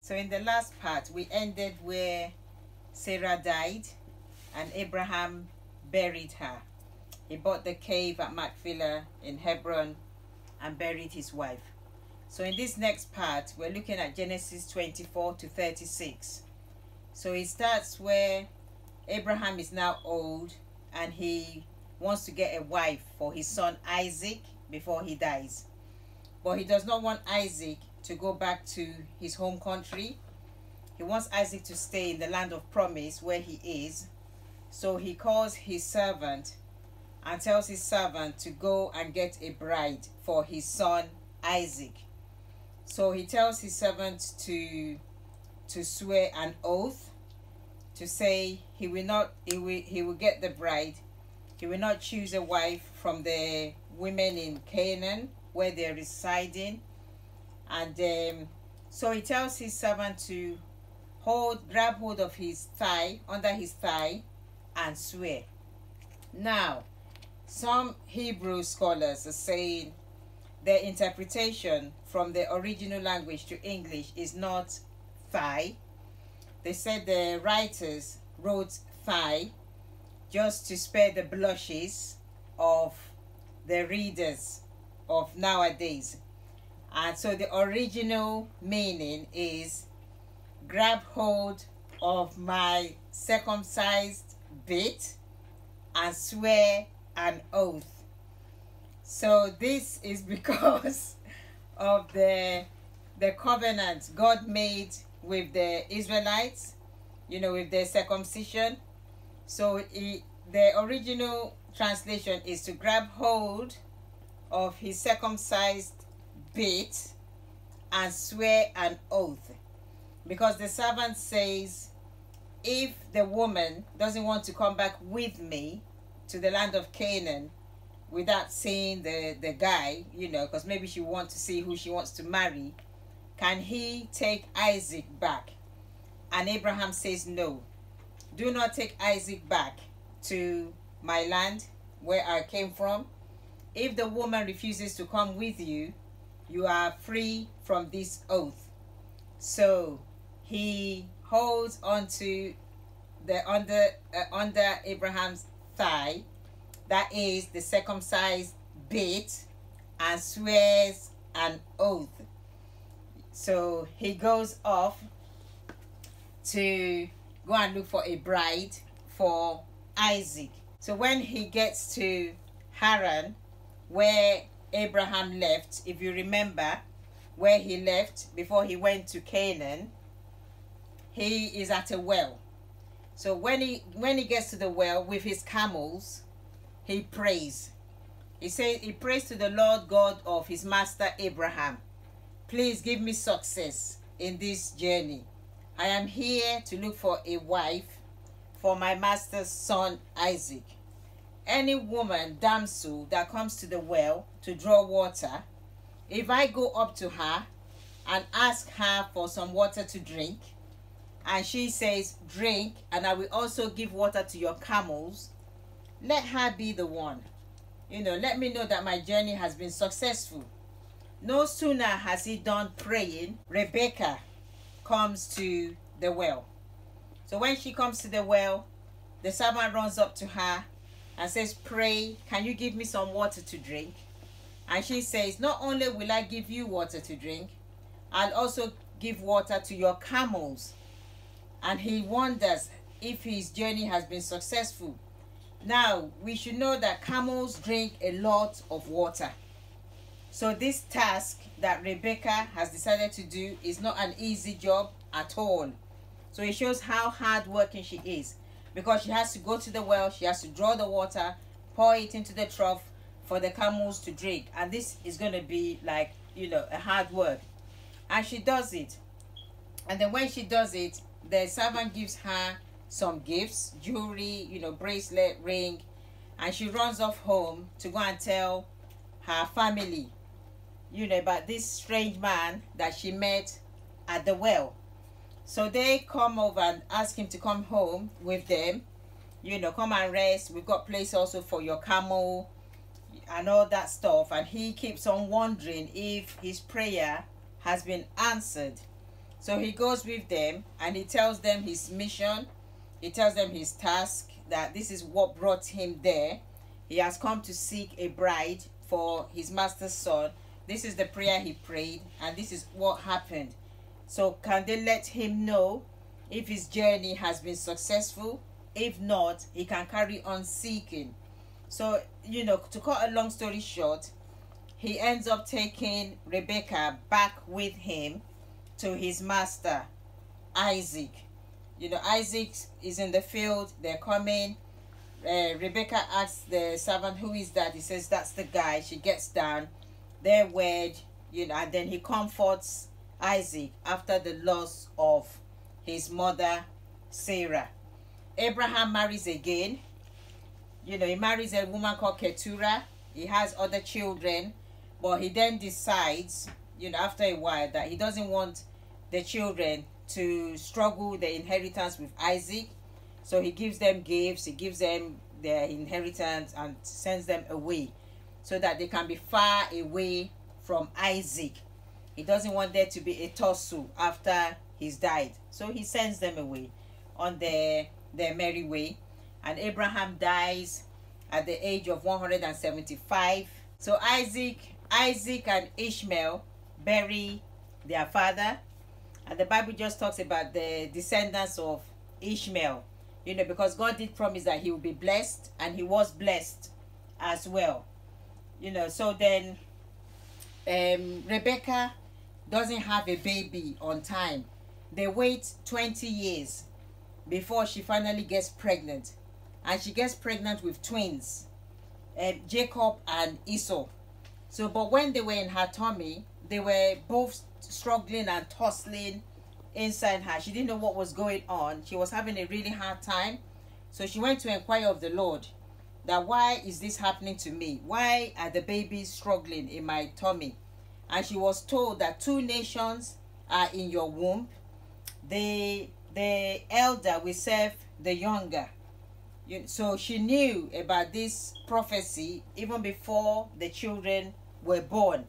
So in the last part, we ended where Sarah died and Abraham buried her. He bought the cave at Machpelah in Hebron and buried his wife. So in this next part, we're looking at Genesis 24 to 36. So it starts where Abraham is now old and he wants to get a wife for his son Isaac before he dies. But he does not want Isaac to go back to his home country. He wants Isaac to stay in the land of promise where he is. So he calls his servant and tells his servant to go and get a bride for his son Isaac. So he tells his servant to swear an oath to say he will get the bride. He will not choose a wife from the women in Canaan where they're residing. And so he tells his servant to grab hold of his thigh, under his thigh, and swear. Now, some Hebrew scholars are saying their interpretation from the original language to English is not thigh. They said the writers wrote thigh just to spare the blushes of the readers of nowadays. And so the original meaning is grab hold of my circumcised bit and swear an oath. So this is because of the covenant God made with the Israelites, with their circumcision. So the original translation is to grab hold of his circumcised bit and swear an oath, because the servant says, if the woman doesn't want to come back with me to the land of Canaan without seeing the guy, because maybe she wants to see who she wants to marry, can he take Isaac back? And Abraham says, no, do not take Isaac back to my land where I came from. If the woman refuses to come with you, you are free from this oath. So he holds onto the under Abraham's thigh, that is the circumcised bit, and swears an oath. So he goes off to go and look for a bride for Isaac. So when he gets to Haran, where Abraham left, if you remember where he left before he went to Canaan, he is at a well. So when he gets to the well with his camels, he prays. He prays to the Lord God of his master Abraham. Please give me success in this journey. I am here to look for a wife for my master's son Isaac. Any woman, damsel, that comes to the well to draw water, if I go up to her and ask her for some water to drink, and she says, drink, and I will also give water to your camels, let her be the one. Let me know that my journey has been successful. No sooner has he done praying, Rebecca comes to the well. So when she comes to the well, the servant runs up to her and says, pray, can you give me some water to drink? And she says, not only will I give you water to drink, I'll also give water to your camels. And he wonders if his journey has been successful. Now, we should know that camels drink a lot of water. So this task that Rebecca has decided to do is not an easy job at all. So it shows how hardworking she is, because she has to go to the well, she has to draw the water, pour it into the trough for the camels to drink. And this is going to be like, a hard work. And she does it. And then when she does it, the servant gives her some gifts, jewelry, bracelet, ring, and she runs off home to go and tell her family, about this strange man that she met at the well. So they come over and ask him to come home with them, come and rest. We've got place also for your camel and all that stuff. And he keeps on wondering if his prayer has been answered. So he goes with them and he tells them his mission. He tells them his task, that this is what brought him there. He has come to seek a bride for his master's son. This is the prayer he prayed, and this is what happened. So can they let him know if his journey has been successful? If not, he can carry on seeking. So, to cut a long story short, he ends up taking Rebecca back with him to his master, Isaac. Isaac is in the field. They're coming. Rebecca asks the servant, who is that? He says, that's the guy. She gets down. They're wed, and then he comforts Isaac after the loss of his mother, Sarah. Abraham marries again. He marries a woman called Keturah. He has other children, but he then decides, after a while, that he doesn't want the children to struggle the inheritance with Isaac. So he gives them gifts, he gives them their inheritance and sends them away so that they can be far away from Isaac. He doesn't want there to be a tussle after he's died. So he sends them away on their merry way. And Abraham dies at the age of 175. So Isaac and Ishmael bury their father. And the Bible just talks about the descendants of Ishmael, because God did promise that he would be blessed, and he was blessed as well. So then Rebecca doesn't have a baby on time. They wait 20 years before she finally gets pregnant. And she gets pregnant with twins, Jacob and Esau. So, but when they were in her tummy, they were both struggling and tussling inside her. She didn't know what was going on. She was having a really hard time. So she went to inquire of the Lord, that why is this happening to me? Why are the babies struggling in my tummy? And she was told that 2 nations are in your womb. The elder will serve the younger. So she knew about this prophecy even before the children were born.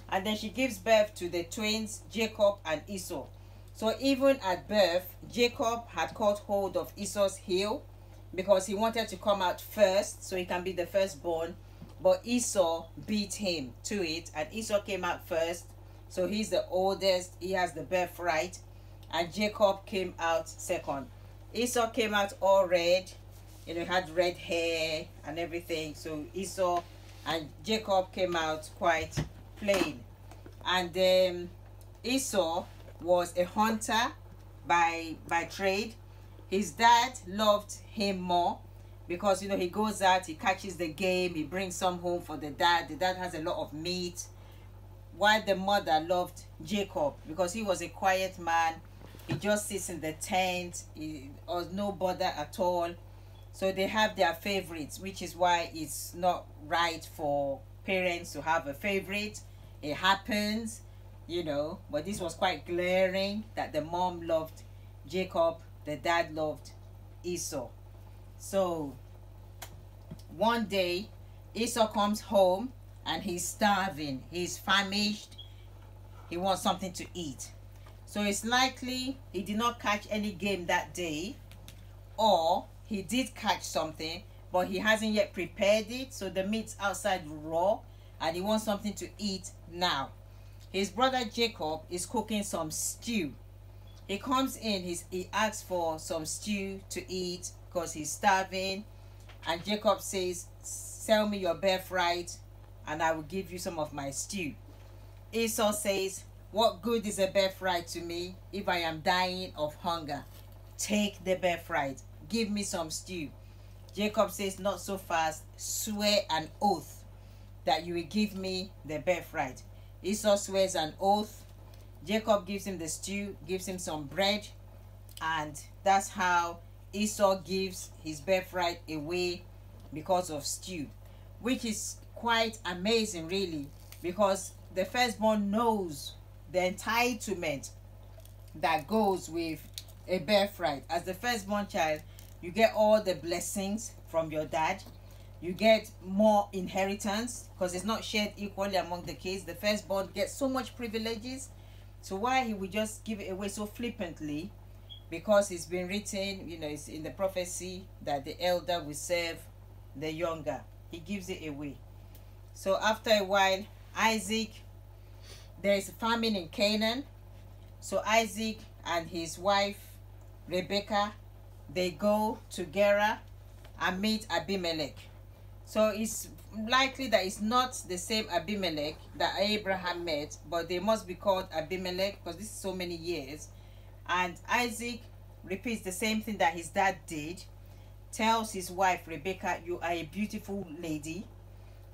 And then she gives birth to the twins, Jacob and Esau. So even at birth, Jacob had caught hold of Esau's heel because he wanted to come out first so he can be the firstborn. But Esau beat him to it, and Esau came out first. So he's the oldest, he has the birthright, and Jacob came out second. Esau came out all red, had red hair and everything. So Esau and Jacob came out quite plain. And Esau was a hunter by trade. His dad loved him more because he goes out, he catches the game, he brings some home for the dad. The dad has a lot of meat, while the mother loved Jacob because he was a quiet man. He just sits in the tent, he was no bother at all. So they have their favorites, which is why it's not right for parents to have a favorite. It happens, but this was quite glaring that the mom loved Jacob, the dad loved Esau. So one day Esau comes home and he's starving, he's famished, he wants something to eat. So it's likely he did not catch any game that day, or he did catch something but he hasn't yet prepared it, so the meat's outside raw and he wants something to eat now. His brother Jacob is cooking some stew. He comes in, he asks for some stew to eat because he's starving, and Jacob says, sell me your birthright and I will give you some of my stew. Esau says, what good is a birthright to me if I am dying of hunger? Take the birthright, give me some stew. Jacob says, not so fast, swear an oath that you will give me the birthright. Esau swears an oath. Jacob gives him the stew, gives him some bread, and that's how Esau gives his birthright away because of stew, which is quite amazing really, because the firstborn knows the entitlement that goes with a birthright. As the firstborn child, you get all the blessings from your dad. You get more inheritance because it's not shared equally among the kids. The firstborn gets so much privileges. So why he would just give it away so flippantly? Because it's been written, you know, it's in the prophecy that the elder will serve the younger. He gives it away. So after a while, Isaac, there is a famine in Canaan. So Isaac and his wife Rebecca, they go to Gerar and meet Abimelech. So it's likely that it's not the same Abimelech that Abraham met, but they must be called Abimelech because this is so many years. And Isaac repeats the same thing that his dad did, tells his wife Rebecca, you are a beautiful lady.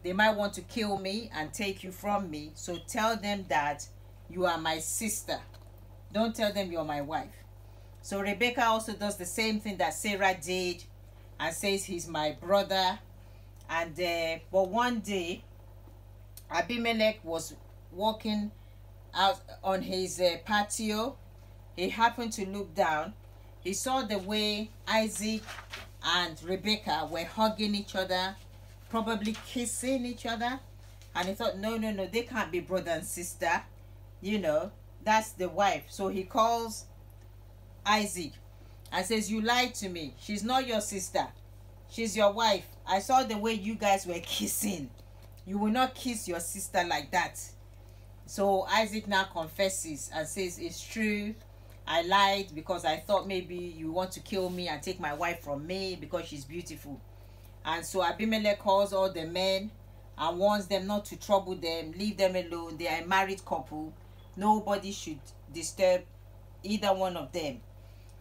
They might want to kill me and take you from me, so tell them that you are my sister. Don't tell them you're my wife. So Rebecca also does the same thing that Sarah did and says he's my brother. And but one day Abimelech was walking out on his patio. He happened to look down. He saw the way Isaac and Rebecca were hugging each other, probably kissing each other, and he thought, no, they can't be brother and sister, you know, that's the wife. So he calls Isaac and says, you lied to me. She's not your sister, she's your wife. I saw the way you guys were kissing. You will not kiss your sister like that. So Isaac now confesses and says, it's true, I lied because I thought maybe you want to kill me and take my wife from me because she's beautiful. And so Abimelech calls all the men and warns them not to trouble them, leave them alone. They are a married couple. Nobody should disturb either one of them.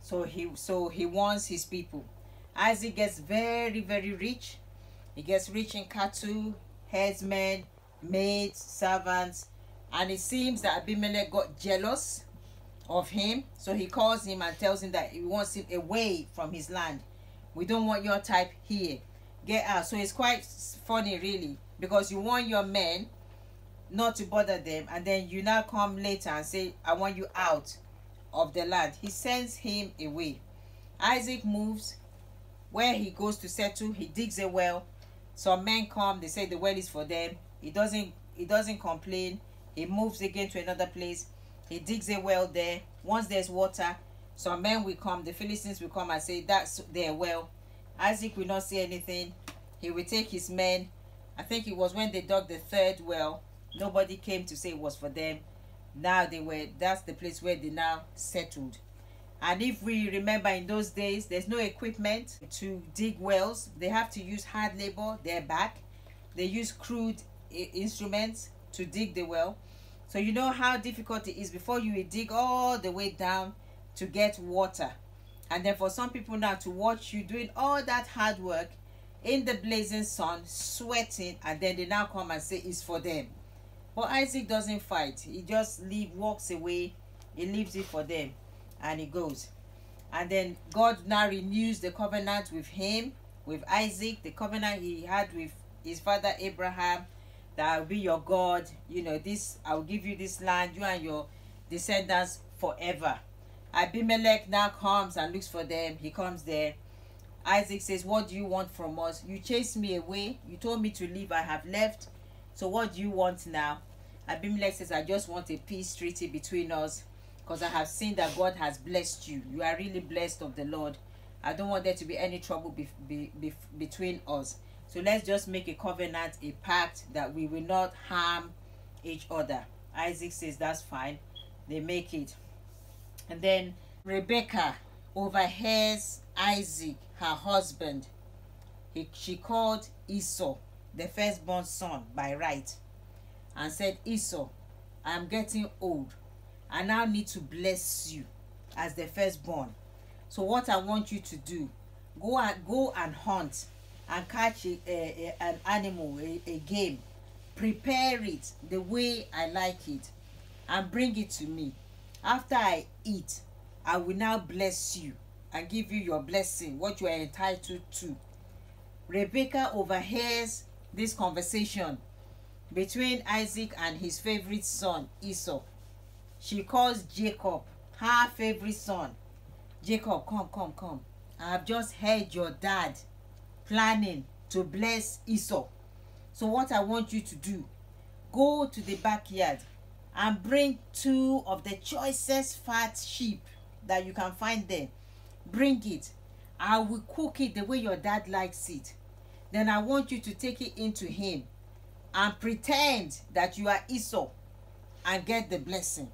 So he warns his people. Isaac gets very, very rich. He gets rich in cattle, herdsmen, maids, servants. And it seems that Abimelech got jealous of him. So he calls him and tells him that he wants him away from his land. We don't want your type here. Get out. So it's quite funny, really, because you want your men not to bother them, and then you now come later and say, I want you out of the land. He sends him away. Isaac moves. Where he goes to settle, he digs a well. Some men come, they say the well is for them. He doesn't complain. He moves again to another place. He digs a well there. Once there's water, some men will come, the Philistines will come and say that's their well. Isaac will not say anything. He will take his men. I think it was when they dug the third well, nobody came to say it was for them. Now that's the place where they now settled. And if we remember, in those days, there's no equipment to dig wells. They have to use hard labor, their back. They use crude instruments to dig the well. So you know how difficult it is before you dig all the way down to get water. And then for some people now to watch you doing all that hard work in the blazing sun, sweating, and then they now come and say it's for them. But Isaac doesn't fight. He just walks away. He leaves it for them. And he goes. And then God now renews the covenant with him, with Isaac, the covenant he had with his father Abraham, that I will be your God. You know, I will give you this land, you and your descendants forever. Abimelech now comes and looks for them. He comes there. Isaac says, what do you want from us? You chased me away. You told me to leave. I have left. So what do you want now? Abimelech says, I just want a peace treaty between us, because I have seen that God has blessed you. You are really blessed of the Lord. I don't want there to be any trouble between us. So let's just make a covenant, a pact, that we will not harm each other. Isaac says, that's fine. They make it. And then Rebecca overhears Isaac, her husband. She called Esau, the firstborn son, by right, and said, Esau, I am getting old. I now need to bless you as the firstborn. So what I want you to do, go and hunt and catch an animal, a game. Prepare it the way I like it and bring it to me. After I eat, I will now bless you and give you your blessing, what you are entitled to. Rebecca overhears this conversation between Isaac and his favorite son, Esau. She calls Jacob, her favorite son. Jacob, come. I have just heard your dad planning to bless Esau. So what I want you to do, go to the backyard, and bring 2 of the choicest fat sheep that you can find there. Bring it. I will cook it the way your dad likes it. Then I want you to take it into him and pretend that you are Esau and get the blessing.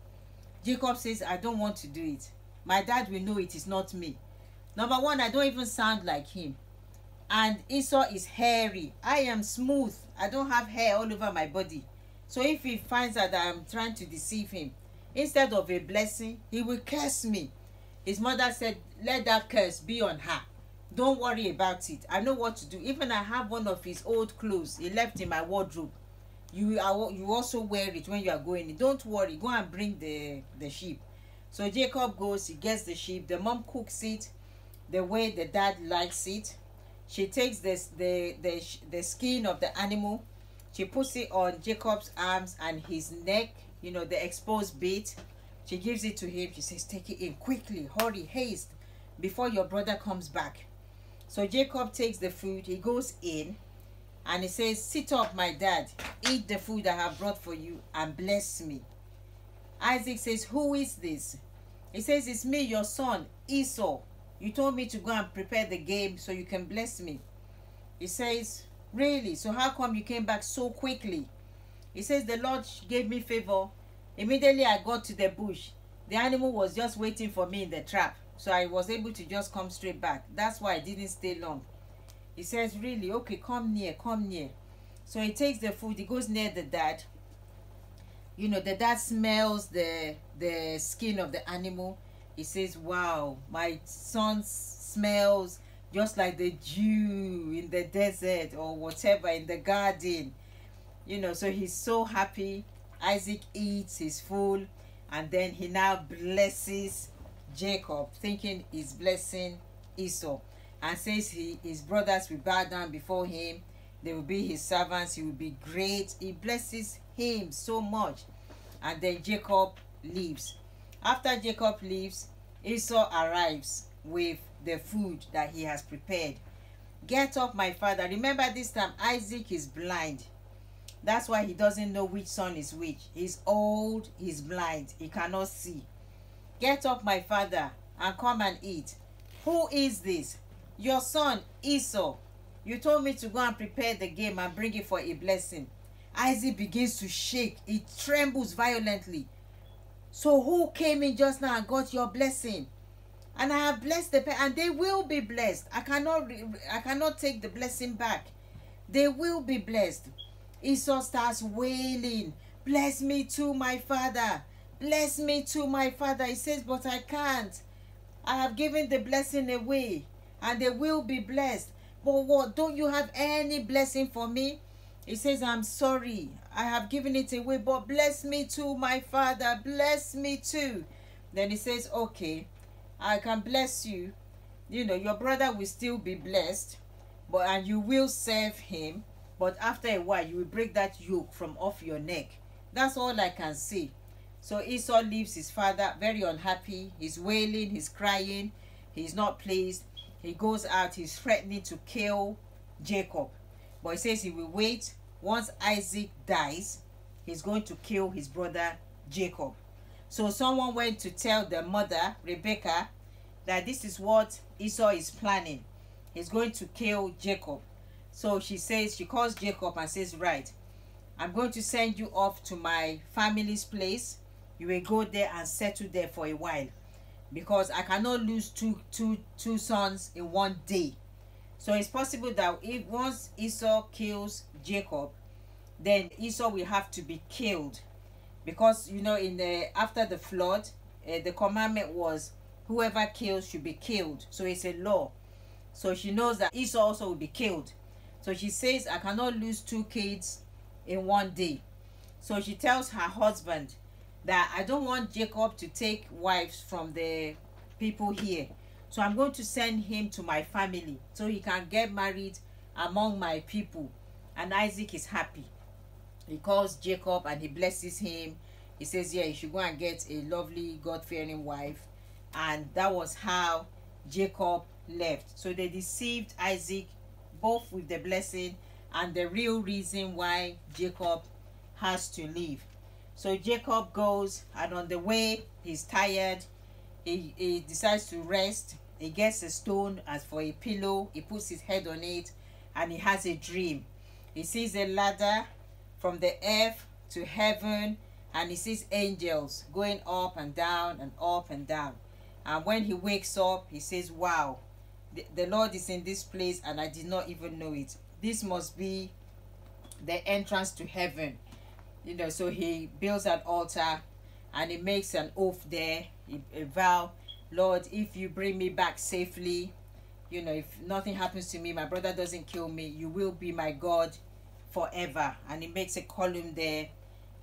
Jacob says, I don't want to do it. My dad will know it is not me. Number 1, I don't even sound like him. And Esau is hairy. I am smooth. I don't have hair all over my body. So if he finds out that I'm trying to deceive him, instead of a blessing, he will curse me. His mother said, let that curse be on her. Don't worry about it. I know what to do. Even I have one of his old clothes he left in my wardrobe. You also wear it when you are going in. Don't worry. Go and bring the sheep. So Jacob goes. He gets the sheep. The mom cooks it the way the dad likes it. She takes the skin of the animal. She puts it on Jacob's arms and his neck. You know, the exposed bit. She gives it to him. She says, take it in quickly. Hurry, haste, before your brother comes back. So Jacob takes the food. He goes in and he says, sit up, my dad. Eat the food I have brought for you and bless me. Isaac says, who is this? He says, it's me, your son, Esau. You told me to go and prepare the game so you can bless me. He says, really? So how come you came back so quickly? He says, the Lord gave me favor. Immediately I got to the bush. The animal was just waiting for me in the trap. So I was able to just come straight back. That's why I didn't stay long. He says, really? Okay, come near, come near. So he takes the food. He goes near the dad. You know, the dad smells the skin of the animal. He says, wow, my son smells just like the dew in the desert or whatever in the garden. You know, so he's so happy. Isaac eats his food and then he now blesses Jacob, thinking he's blessing Esau, and says his brothers will bow down before him. They will be his servants. He will be great. He blesses him so much. And then Jacob leaves. After Jacob leaves, Esau arrives with the food that he has prepared. Get up, my father. Remember, this time Isaac is blind. That's why he doesn't know which son is which. He's old, he's blind, he cannot see. Get up, my father, and come and eat. Who is this? Your son, Esau. You told me to go and prepare the game and bring it for a blessing. Isaac begins to shake. He trembles violently. So who came in just now and got your blessing? And I have blessed the pair, and they will be blessed. I cannot take the blessing back. They will be blessed. Esau starts wailing, bless me too, my father. Bless me too, my father. He says, but I can't. I have given the blessing away, and they will be blessed. But what? Don't you have any blessing for me? He says, I'm sorry. I have given it away, but bless me too, my father. Bless me too. Then he says, okay, I can bless you. You know, your brother will still be blessed, and you will serve him. But after a while, you will break that yoke from off your neck. That's all I can say. So Esau leaves his father very unhappy. He's wailing, he's crying, he's not pleased. He goes out, he's threatening to kill Jacob. But he says he will wait. Once Isaac dies, he's going to kill his brother Jacob. So someone went to tell the mother, Rebecca, that this is what Esau is planning. He's going to kill Jacob. So she calls Jacob and says, right, I'm going to send you off to my family's place. You will go there and settle there for a while, because I cannot lose two sons in one day. So it's possible that if once Esau kills Jacob, then Esau will have to be killed, because you know after the flood, the commandment was whoever kills should be killed. So it's a law. So she knows that Esau also will be killed. So she says, I cannot lose 2 kids in one day. So she tells her husband that I don't want Jacob to take wives from the people here. So I'm going to send him to my family so he can get married among my people. And Isaac is happy. He calls Jacob and he blesses him. He says, yeah, you should go and get a lovely, God-fearing wife. And that was how Jacob left. So they deceived Isaac, both with the blessing and the real reason why Jacob has to leave. So Jacob goes, and on the way he's tired. He decides to rest. He gets a stone as for a pillow. He puts his head on it, and he has a dream. He sees a ladder from the earth to heaven, and he sees angels going up and down and up and down. And when he wakes up, he says, wow, the Lord is in this place, and I did not even know it. This must be the entrance to heaven. So he builds an altar, and he makes an oath there, a vow. Lord, if you bring me back safely, if nothing happens to me, my brother doesn't kill me, you will be my God forever. And he makes a column there,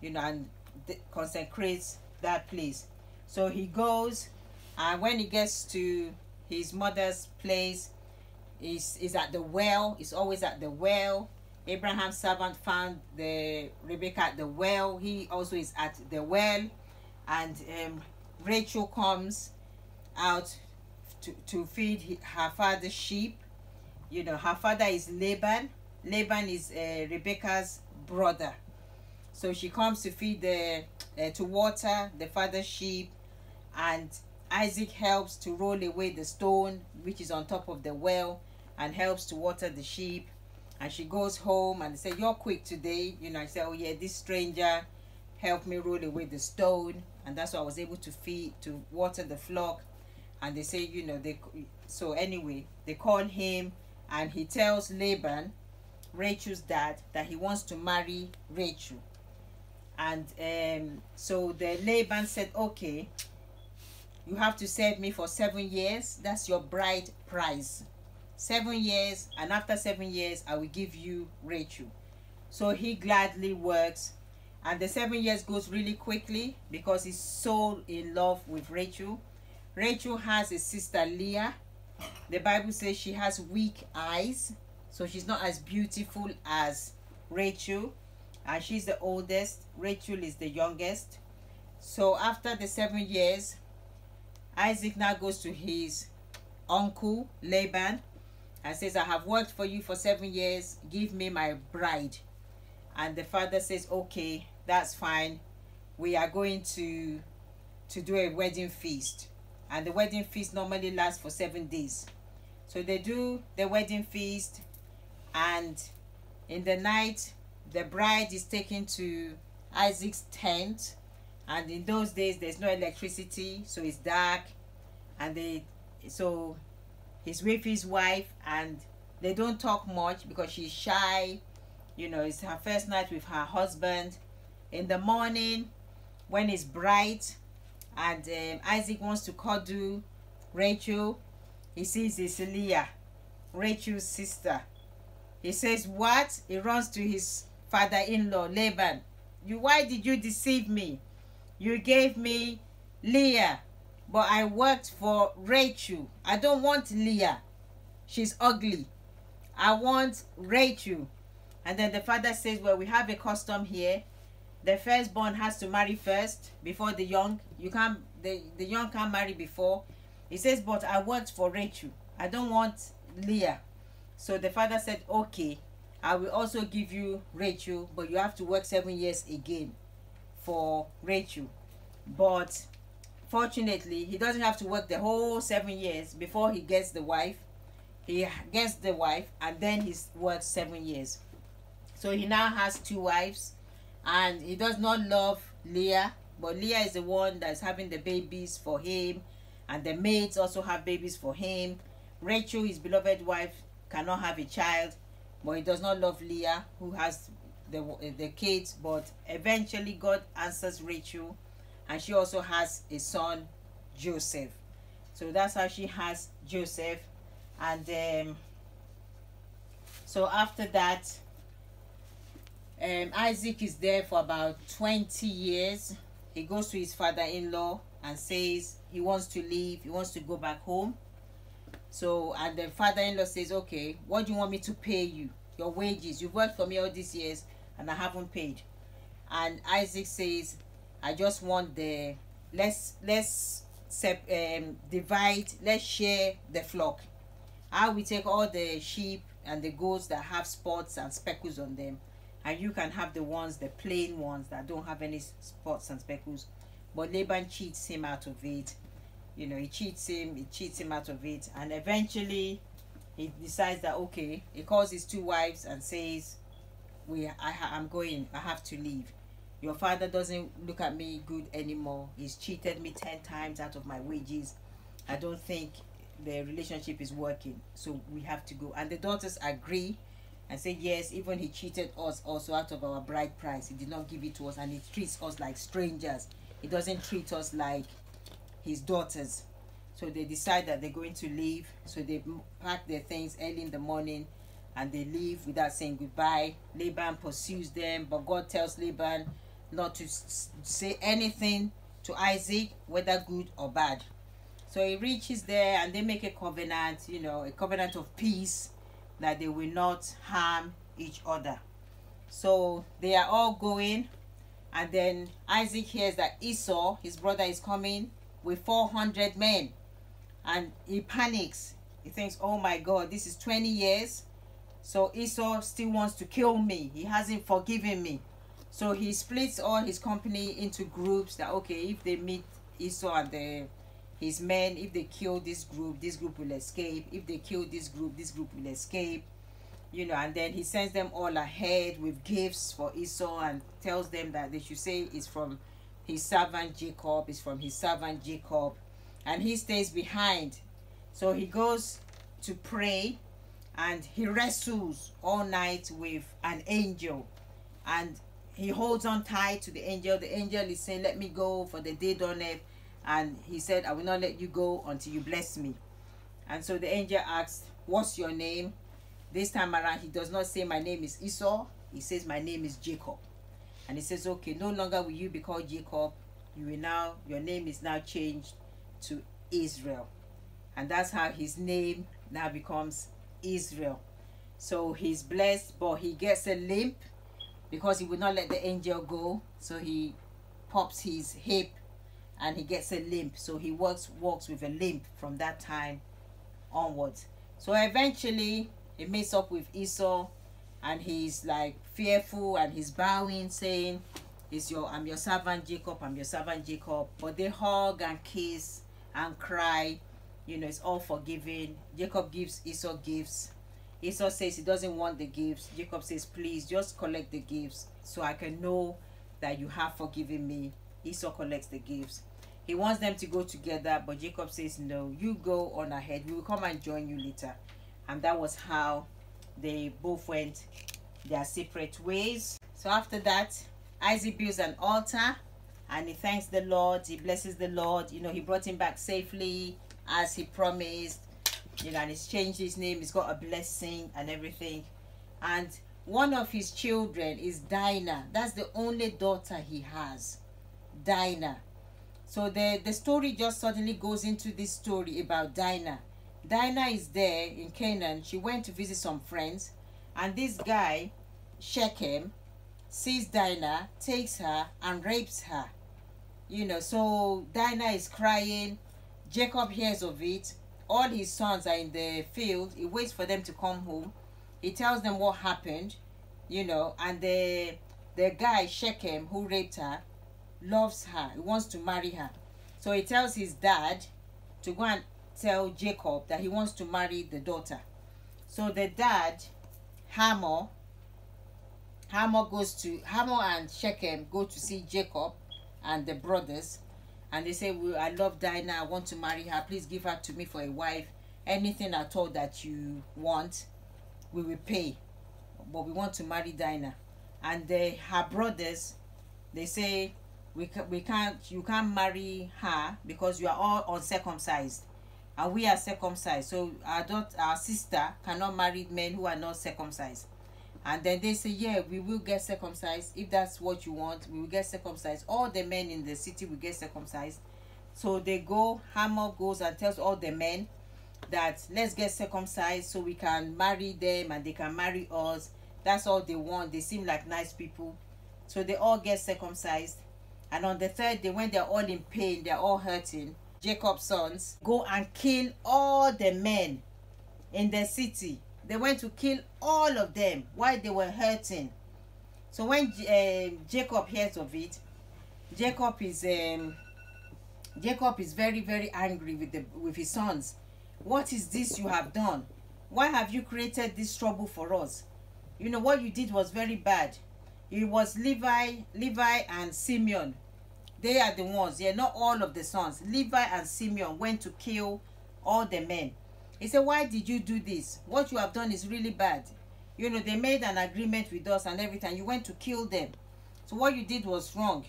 and consecrates that place. So he goes, and when he gets to his mother's place, he's at the well. He's always at the well. Abraham's servant found Rebecca at the well. He also is at the well. And Rachel comes out to feed her father's sheep. Her father is Laban. Laban is Rebecca's brother. So she comes to feed to water the father's sheep, and Isaac helps to roll away the stone which is on top of the well and helps to water the sheep. And she goes home, and they say, you're quick today. I say, oh yeah, this stranger helped me roll away the stone, and that's why I was able to water the flock. And they say, so anyway, they call him, and he tells Laban, Rachel's dad, that he wants to marry Rachel. And so the Laban said, okay, you have to serve me for 7 years. That's your bride price. 7 years, and after 7 years I will give you Rachel. So he gladly works, and the 7 years goes really quickly because he's so in love with Rachel. Rachel has a sister, Leah. The Bible says she has weak eyes, so she's not as beautiful as Rachel, and she's the oldest. Rachel is the youngest. So after the 7 years, Isaac now goes to his uncle Laban and says, I have worked for you for 7 years, give me my bride. And the father says, okay, that's fine. We are going to do a wedding feast. And the wedding feast normally lasts for 7 days. So they do the wedding feast, and in the night, the bride is taken to Isaac's tent. And in those days, there's no electricity, so it's dark. And so he's with his wife, and they don't talk much because she's shy. It's her first night with her husband. In the morning, when it's bright, and Isaac wants to cuddle Rachel, he sees it's Leah, Rachel's sister. He says, what? He runs to his father-in-law, Laban. Why did you deceive me? You gave me Leah, but I worked for Rachel. I don't want Leah. She's ugly. I want Rachel. And then the father says, well, we have a custom here. The firstborn has to marry first before the young. The young can't marry before. He says, but I worked for Rachel. I don't want Leah. So the father said, okay, I will also give you Rachel, but you have to work 7 years again for Rachel. But fortunately, he doesn't have to work the whole 7 years before he gets the wife. He gets the wife, and then he works 7 years. So he now has 2 wives, and he does not love Leah, but Leah is the one that's having the babies for him, and the maids also have babies for him. Rachel, his beloved wife, cannot have a child, but he does not love Leah, who has the kids. But eventually God answers Rachel, and she also has a son, Joseph. So that's how she has Joseph. And so after that, Isaac is there for about 20 years. He goes to his father-in-law and says he wants to leave, he wants to go back home. So, and the father-in-law says, okay, what do you want me to pay you? Your wages. You've worked for me all these years and I haven't paid. And Isaac says, I just want let's divide, let's share the flock. I will take all the sheep and the goats that have spots and speckles on them, and you can have the ones, the plain ones that don't have any spots and speckles. But Laban cheats him out of it. You know, he cheats him out of it, and eventually he decides that, okay, he calls his two wives and says, I'm going, I have to leave. Your father doesn't look at me good anymore. He's cheated me 10 times out of my wages. I don't think the relationship is working, so we have to go. And the daughters agree and say, yes, even he cheated us also out of our bride price. He did not give it to us, and he treats us like strangers. He doesn't treat us like his daughters. So they decide that they're going to leave. So they pack their things early in the morning and they leave without saying goodbye. Laban pursues them, but God tells Laban not to say anything to Isaac, whether good or bad. So he reaches there and they make a covenant, you know, a covenant of peace, that they will not harm each other. So they are all going, and then Isaac hears that Esau, his brother, is coming with 400 men, and he panics. He thinks, oh my God, this is 20 years. So Esau still wants to kill me. He hasn't forgiven me. So he splits all his company into groups, that, okay, if they meet Esau and his men, if they kill this group will escape. If they kill this group will escape. You know, and then he sends them all ahead with gifts for Esau and tells them that they should say it's from his servant Jacob, and he stays behind. So he goes to pray, and he wrestles all night with an angel, and he holds on tight to the angel. The angel is saying, let me go, for the day dawneth. And he said, I will not let you go until you bless me. And so the angel asked, what's your name? This time around, he does not say, my name is Esau. He says, my name is Jacob. And he says, okay, no longer will you be called Jacob. Your name is now changed to Israel. And that's how his name now becomes Israel. So he's blessed, but he gets a limp because he would not let the angel go. So he pops his hip and he gets a limp. So he walks with a limp from that time onwards. So eventually he meets up with Esau, and he's like fearful, and he's bowing, saying, I'm your servant Jacob, I'm your servant Jacob. But they hug and kiss and cry. You know, it's all forgiven. Jacob gives Esau gifts. Esau says he doesn't want the gifts. Jacob says, please just collect the gifts so I can know that you have forgiven me. Esau collects the gifts. He wants them to go together, but Jacob says, no, you go on ahead. We will come and join you later. And that was how they both went their separate ways. So after that, Isaac builds an altar and he thanks the Lord. He blesses the Lord. You know, he brought him back safely as he promised. You know, and he's changed his name. He's got a blessing and everything. And one of his children is Dinah. That's the only daughter he has, Dinah. So the story just suddenly goes into this story about Dinah. Dinah is there in Canaan. She went to visit some friends, and this guy, Shechem, sees Dinah, takes her, and rapes her. You know, so Dinah is crying. Jacob hears of it. All his sons are in the field. He waits for them to come home. He tells them what happened, you know, and the guy, Shechem, who raped her, loves her. He wants to marry her. So he tells his dad to go and tell Jacob that he wants to marry the daughter. So the dad, Hamor and Shechem go to see Jacob and the brothers, and they say, well, I love Dinah, I want to marry her, please give her to me for a wife. Anything at all that you want, we will pay, but we want to marry Dinah. And her brothers, they say, you can't marry her because you are all uncircumcised and we are circumcised, so our sister cannot marry men who are not circumcised. And then they say, yeah, we will get circumcised. If that's what you want, we will get circumcised. All the men in the city will get circumcised. So they go, Hamor goes and tells all the men that let's get circumcised so we can marry them and they can marry us. That's all they want. They seem like nice people. So they all get circumcised. And on the third day, when they're all in pain, they're all hurting, Jacob's sons go and kill all the men in the city. They went to kill all of them while they were hurting. So when Jacob hears of it, Jacob is very, very angry with his sons. What is this you have done? Why have you created this trouble for us? You know, what you did was very bad. It was Levi and Simeon. They are the ones, yeah, not all of the sons. Levi and Simeon went to kill all the men. He said, why did you do this? What you have done is really bad. You know, they made an agreement with us and everything. You went to kill them. So what you did was wrong.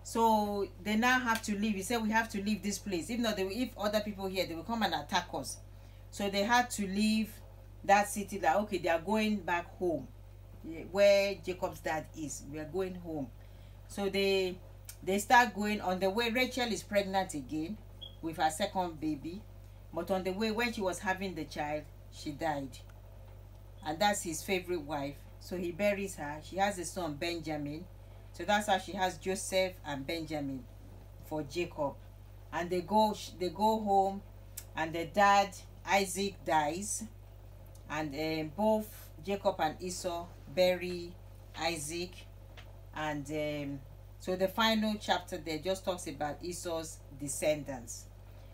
So they now have to leave. He said, we have to leave this place. If not, if other people here, they will come and attack us. So they had to leave that city. Like, okay, they are going back home, where Jacob's dad is. We are going home. So they start going. On the way, Rachel is pregnant again with her second baby. But on the way, when she was having the child, she died. And that's his favorite wife. So he buries her. She has a son, Benjamin. So that's how she has Joseph and Benjamin for Jacob. And they go home, and the dad, Isaac, dies. And both Jacob and Esau bury Isaac. And so the final chapter there just talks about Esau's descendants.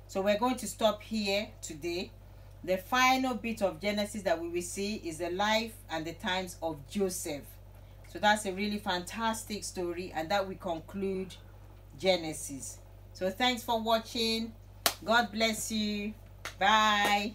So we're going to stop here today. The final bit of Genesis that we will see is the life and the times of Joseph. So that's a really fantastic story, and that will conclude Genesis. So thanks for watching. God bless you. Bye.